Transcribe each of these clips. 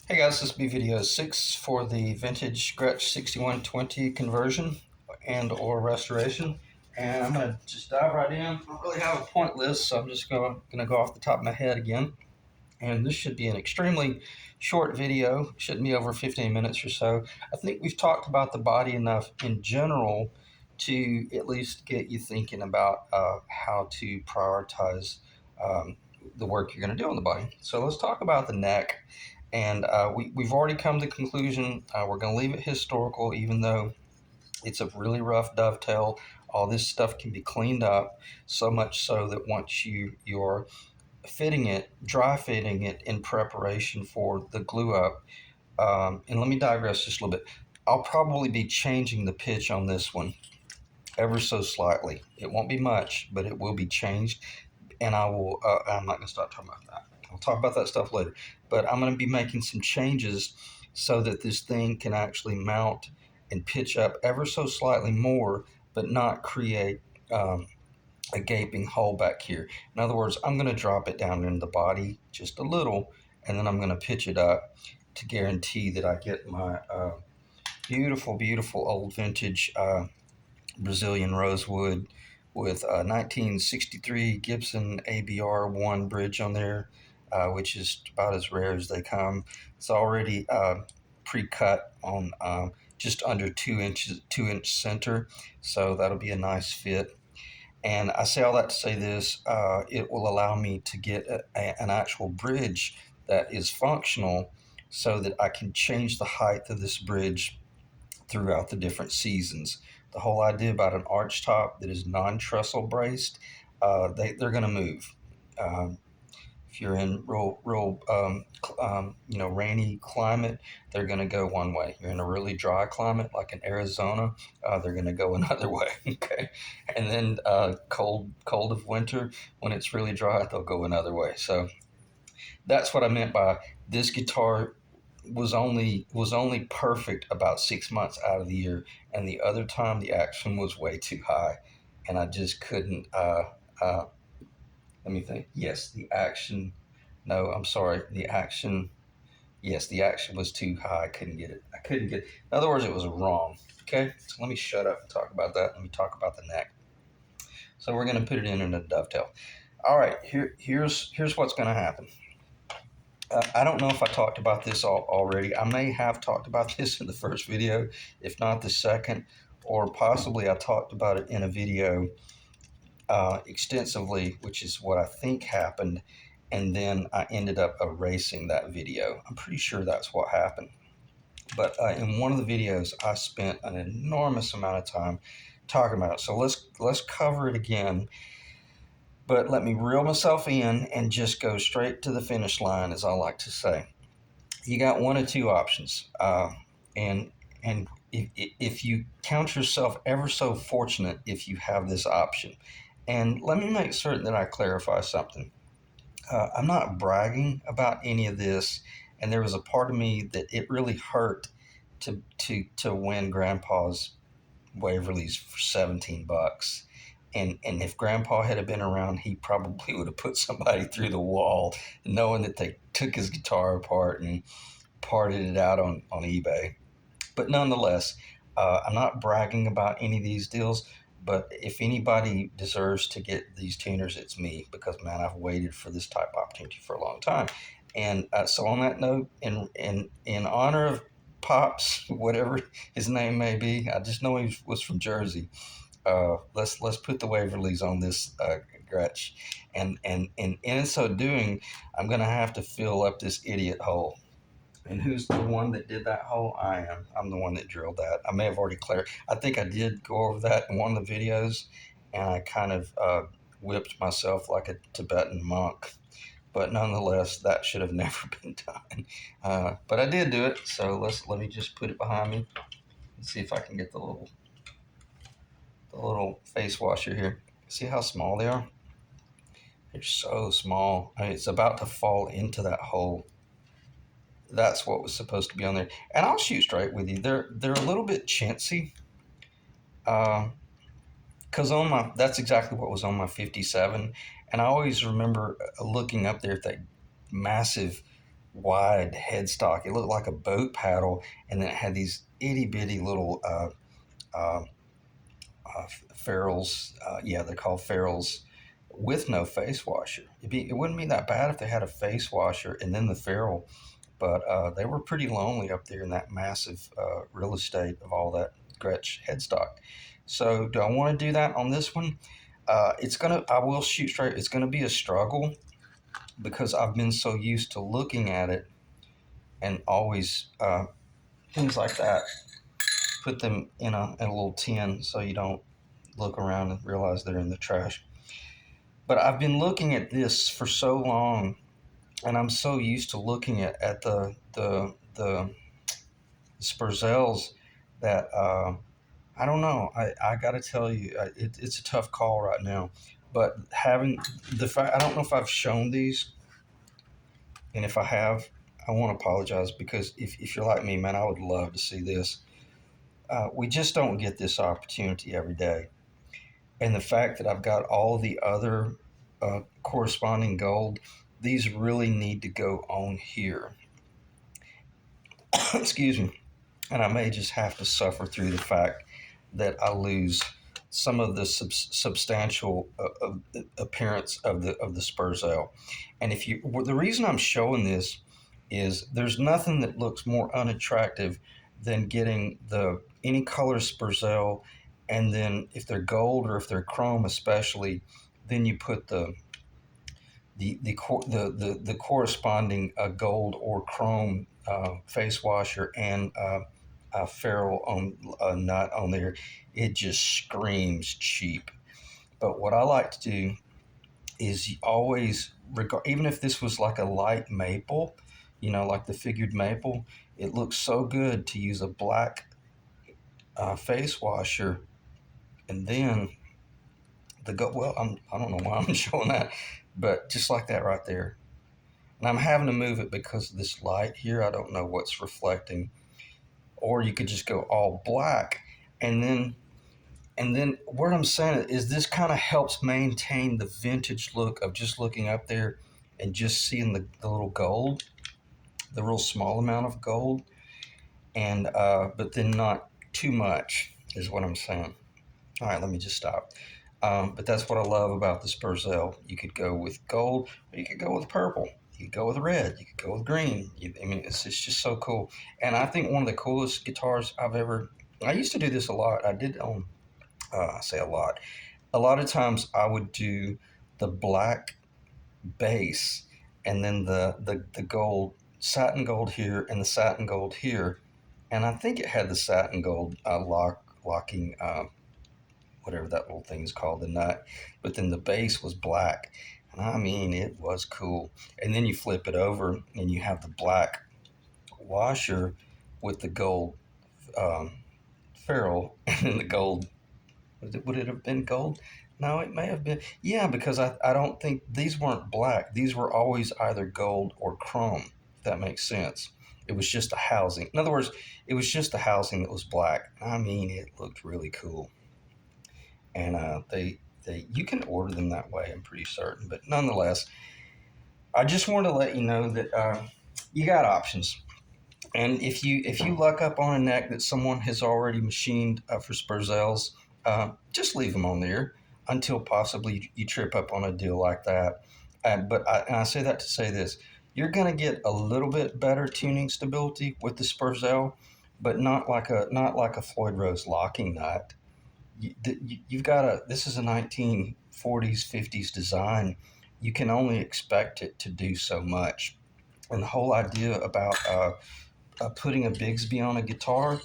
Hey guys, this will be video 6 for the vintage Gretsch 6120 conversion and or restoration. And I'm going to just dive right in. I don't really have a point list, so I'm just going to go off the top of my head again. And this should be an extremely short video. It shouldn't be over 15 minutes or so. I think we've talked about the body enough in general to at least get you thinking about how to prioritize the work you're going to do on the body. So let's talk about the neck. And we've already come to the conclusion we're going to leave it historical, even though it's a really rough dovetail. All this stuff can be cleaned up, so much so that once you're fitting it, dry fitting it in preparation for the glue up. And let me digress just a little bit. I'll probably be changing the pitch on this one ever so slightly. It won't be much, but it will be changed. And I will. I'm not going to start talking about that. I'll talk about that stuff later. But I'm going to be making some changes so that this thing can actually mount and pitch up ever so slightly more, but not create a gaping hole back here. In other words, I'm going to drop it down in the body just a little, and then I'm going to pitch it up to guarantee that I get my beautiful, beautiful old vintage Brazilian rosewood with a 1963 Gibson ABR1 bridge on there, which is about as rare as they come. It's already pre-cut on just under 2 inches, 2-inch center, so that'll be a nice fit. And I say all that to say this, it will allow me to get an actual bridge that is functional so that I can change the height of this bridge throughout the different seasons. The whole idea about an arch top that is non-trestle braced, they're going to move. Um, if you're in real rainy climate, they're going to go one way. You're in a really dry climate like in Arizona, they're going to go another way. Okay, and then cold of winter, when it's really dry, they'll go another way. So that's what I meant by this guitar was only perfect about 6 months out of the year, and the other time the action was way too high, and I just couldn't. Let me think. Yes, the action. No, I'm sorry. The action. Yes, the action was too high. I couldn't get it. I couldn't get it. In other words, it was wrong. Okay, so let me shut up and talk about that. Let me talk about the neck. So we're going to put it in a dovetail. All right, here's what's going to happen. I don't know if I talked about this already. I may have talked about this in the first video, if not the second, or possibly I talked about it in a video extensively, which is what I think happened, and then I ended up erasing that video. I'm pretty sure that's what happened. But in one of the videos, I spent an enormous amount of time talking about it. So let's cover it again. But let me reel myself in and just go straight to the finish line, as I like to say. You got one of two options, and if you count yourself ever so fortunate if you have this option. And let me make certain that I clarify something. I'm not bragging about any of this, and there was a part of me that it really hurt to win Grandpa's Waverly's for $17. And if Grandpa had been around, he probably would have put somebody through the wall, knowing that they took his guitar apart and parted it out on eBay. But nonetheless, I'm not bragging about any of these deals. But if anybody deserves to get these tuners, it's me, because man, I've waited for this type of opportunity for a long time. And so on that note, in honor of Pops, whatever his name may be, I just know he was from Jersey. Let's put the Waverleys on this Gretsch, and in so doing, I'm gonna have to fill up this idiot hole. And who's the one that did that hole? I am. I'm the one that drilled that. I may have already cleared. I think I did go over that in one of the videos, and I kind of whipped myself like a Tibetan monk. But nonetheless, that should have never been done. But I did do it. So let me just put it behind me and see if I can get the little face washer here. See how small they are? They're so small. I mean, it's about to fall into that hole. That's what was supposed to be on there. And I'll shoot straight with you. They're a little bit chintzy. Because that's exactly what was on my 57. And I always remember looking up there at that massive wide headstock. It looked like a boat paddle, and then it had these itty bitty little uh, ferrules. Yeah, they're called ferrules with no face washer. It wouldn't be that bad if they had a face washer and then the ferrule, but they were pretty lonely up there in that massive real estate of all that Gretsch headstock. So, do I want to do that on this one? I will shoot straight. It's gonna be a struggle because I've been so used to looking at it and always things like that. Put them in a little tin so you don't look around and realize they're in the trash. But I've been looking at this for so long, and I'm so used to looking at the Spurzels that I don't know. I got to tell you, it's a tough call right now. But having the fact, I don't know if I've shown these, and if I have, I want to apologize because if you're like me, man, I would love to see this. We just don't get this opportunity every day. And the fact that I've got all the other corresponding gold, these really need to go on here. Excuse me. And I may just have to suffer through the fact that I lose some of the substantial appearance of the Spurzell. And if you, well, the reason I'm showing this is there's nothing that looks more unattractive than getting the any color Spurzell, and then if they're gold or if they're chrome, especially, then you put the corresponding gold or chrome face washer and a ferrule on a nut on there. It just screams cheap. But what I like to do is always regard, even if this was like a light maple, like the figured maple, it looks so good to use a black face washer, and then well, I don't know why I'm showing that, but just like that right there. And I'm having to move it because of this light here. I don't know what's reflecting. Or you could just go all black, and then what I'm saying is this kind of helps maintain the vintage look of just looking up there and just seeing the little gold, the real small amount of gold, and but then not too much is what I'm saying. All right, let me just stop. But that's what I love about the Spurzell. You could go with gold, or you could go with purple. You could go with red. You could go with green. I mean, it's just so cool. And I think one of the coolest guitars I've ever. I used to do this a lot. I did own. I say a lot. A lot of times I would do the black bass and then the gold, satin gold here and the satin gold here. And I think it had the satin gold locking whatever that little thing is called, the nut. But then the base was black. And I mean, it was cool. And then you flip it over and you have the black washer with the gold um, ferrule and then the gold. Would it have been gold? No, it may have been. Yeah, because I don't think these weren't black. These were always either gold or chrome, if that makes sense. It was just a housing. In other words, it was just the housing that was black. I mean, it looked really cool. And they you can order them that way. I'm pretty certain, but nonetheless, I just want to let you know that you got options. And if you luck up on a neck that someone has already machined for Spurzels, just leave them on there until possibly you trip up on a deal like that. And I say that to say this: you're going to get a little bit better tuning stability with the Spurzell, but not like a Floyd Rose locking nut. You've got a this is a 1940s 50s design. You can only expect it to do so much, and the whole idea about putting a Bigsby on a guitar,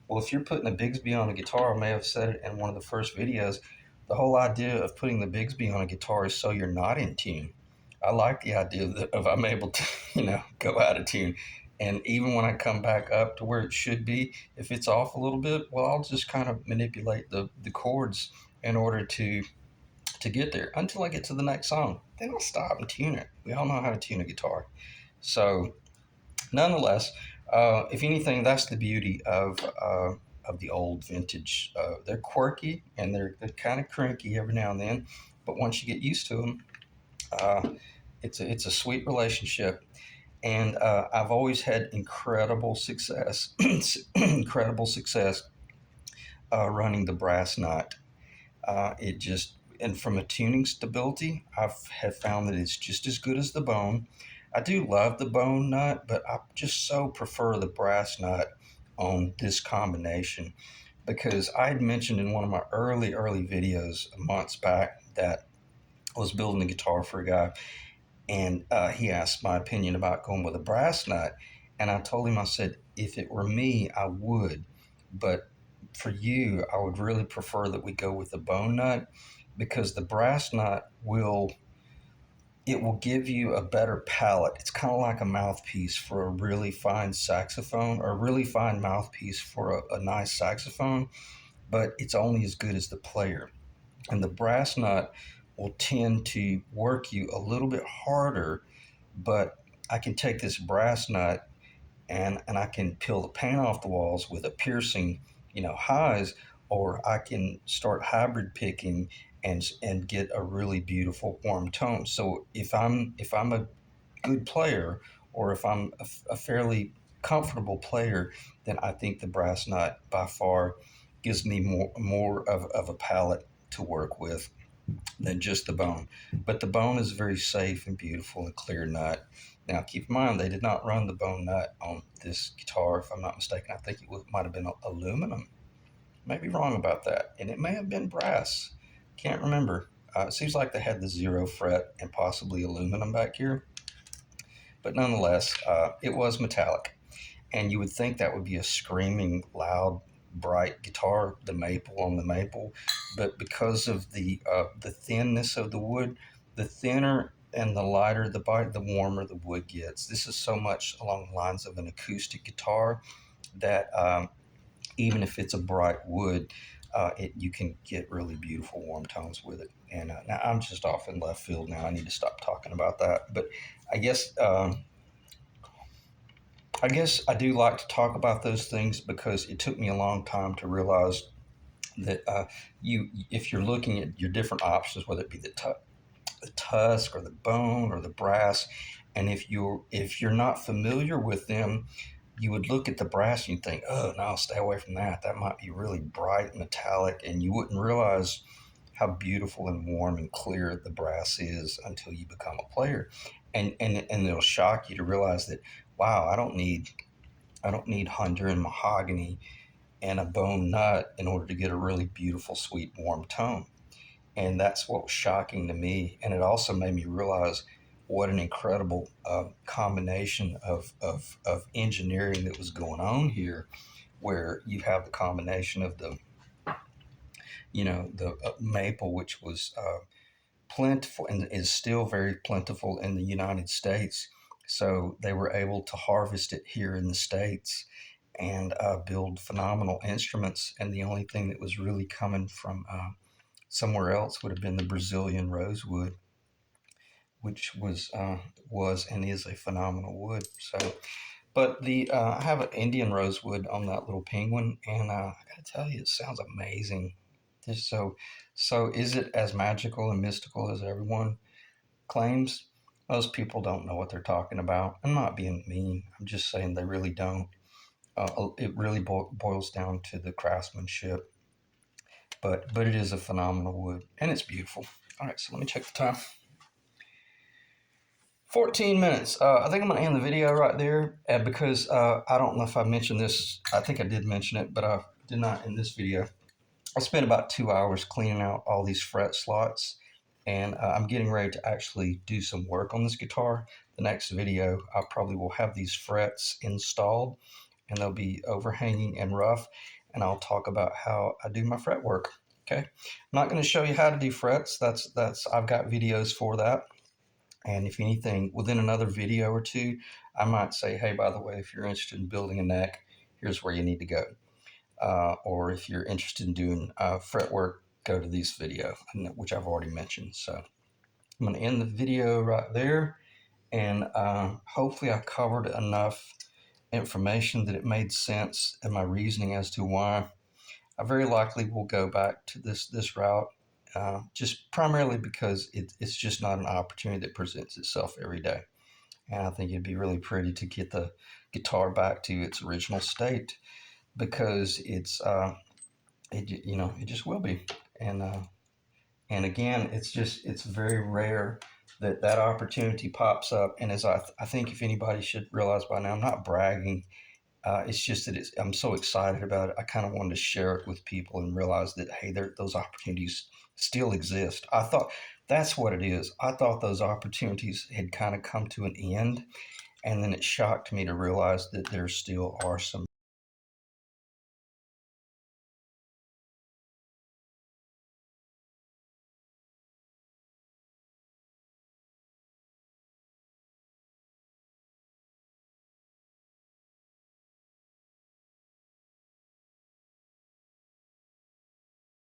well, if you're putting a Bigsby on a guitar, I may have said it in one of the first videos, the whole idea of putting the Bigsby on a guitar is so you're not in tune. I like the idea of I'm able to go out of tune, and even when I come back up to where it should be, if it's off a little bit, well, I'll just kind of manipulate the chords in order to get there until I get to the next song. Then I'll stop and tune it. We all know how to tune a guitar. So nonetheless, if anything, that's the beauty of the old vintage. They're quirky and they're kind of cranky every now and then, but once you get used to them, uh, it's a sweet relationship. And I've always had incredible success, incredible success running the brass nut. It just and from a tuning stability, have found that it's just as good as the bone. I do love the bone nut, but I just so prefer the brass nut on this combination because I had mentioned in one of my early videos months back that I was building a guitar for a guy, and he asked my opinion about going with a brass nut, and I told him, I said, if it were me, I would, but for you, I would really prefer that we go with the bone nut because the brass nut will give you a better palette. It's kind of like a mouthpiece for a really fine saxophone or a really fine mouthpiece for a nice saxophone, but it's only as good as the player. And the brass nut will tend to work you a little bit harder, but I can take this brass nut and I can peel the paint off the walls with a piercing, highs, or I can start hybrid picking and get a really beautiful warm tone. So if I'm a good player or if I'm a fairly comfortable player, then I think the brass nut by far gives me more of a palette to work with than just the bone. But the bone is very safe and beautiful and clear nut. Now, keep in mind, they did not run the bone nut on this guitar, if I'm not mistaken. I think might have been aluminum. Maybe wrong about that. And it may have been brass. Can't remember. It seems like they had the 0 fret and possibly aluminum back here. But nonetheless, it was metallic. And you would think that would be a screaming, loud, bright guitar, the maple on the maple, but because of the thinness of the wood, the thinner and the lighter the bite, the warmer the wood gets. This is so much along the lines of an acoustic guitar that even if it's a bright wood, you can get really beautiful warm tones with it. And now I'm just off in left field now. I need to stop talking about that. But I guess I guess I do like to talk about those things because it took me a long time to realize that if you're looking at your different options, whether it be the tusk or the bone or the brass, and if you're not familiar with them, you would look at the brass and you think, oh no, stay away from that. That might be really bright metallic, and you wouldn't realize how beautiful and warm and clear the brass is until you become a player, and it'll shock you to realize that wow, I don't need Honduran mahogany and a bone nut in order to get a really beautiful, sweet, warm tone. And that's what was shocking to me. And it also made me realize what an incredible combination of engineering that was going on here, where you have the combination of the maple, which was plentiful and is still very plentiful in the United States. So they were able to harvest it here in the States and build phenomenal instruments. And the only thing that was really coming from somewhere else would have been the Brazilian rosewood, which was and is a phenomenal wood. So, but the I have an Indian rosewood on that little penguin, and I got to tell you, it sounds amazing. Just so is it as magical and mystical as everyone claims? Most people don't know what they're talking about. I'm not being mean. I'm just saying they really don't. It really boils down to the craftsmanship, but it is a phenomenal wood and it's beautiful. All right, so let me check the time. 14 minutes. I think I'm going to end the video right there because I don't know if I mentioned this. I think I did mention it, but I did not in this video. I spent about 2 hours cleaning out all these fret slots, and I'm getting ready to actually do some work on this guitar. The next video, I probably will have these frets installed, and they'll be overhanging and rough, and I'll talk about how I do my fret work. Okay, I'm not going to show you how to do frets. That's I've got videos for that. And if anything, within another video or two, I might say, hey, by the way, if you're interested in building a neck, here's where you need to go. Or if you're interested in doing fret work, go to this video, which I've already mentioned. So I'm going to end the video right there. And hopefully I covered enough information that it made sense and my reasoning as to why I very likely will go back to this route, just primarily because it's just not an opportunity that presents itself every day. and I think it'd be really pretty to get the guitar back to its original state, because it just will be. And again, it's very rare that that opportunity pops up. And as I think if anybody should realize by now, I'm not bragging. It's just that I'm so excited about it. I kind of wanted to share it with people and realize that, hey, those opportunities still exist. I thought that's what it is. I thought those opportunities had kind of come to an end, and then it shocked me to realize that there still are some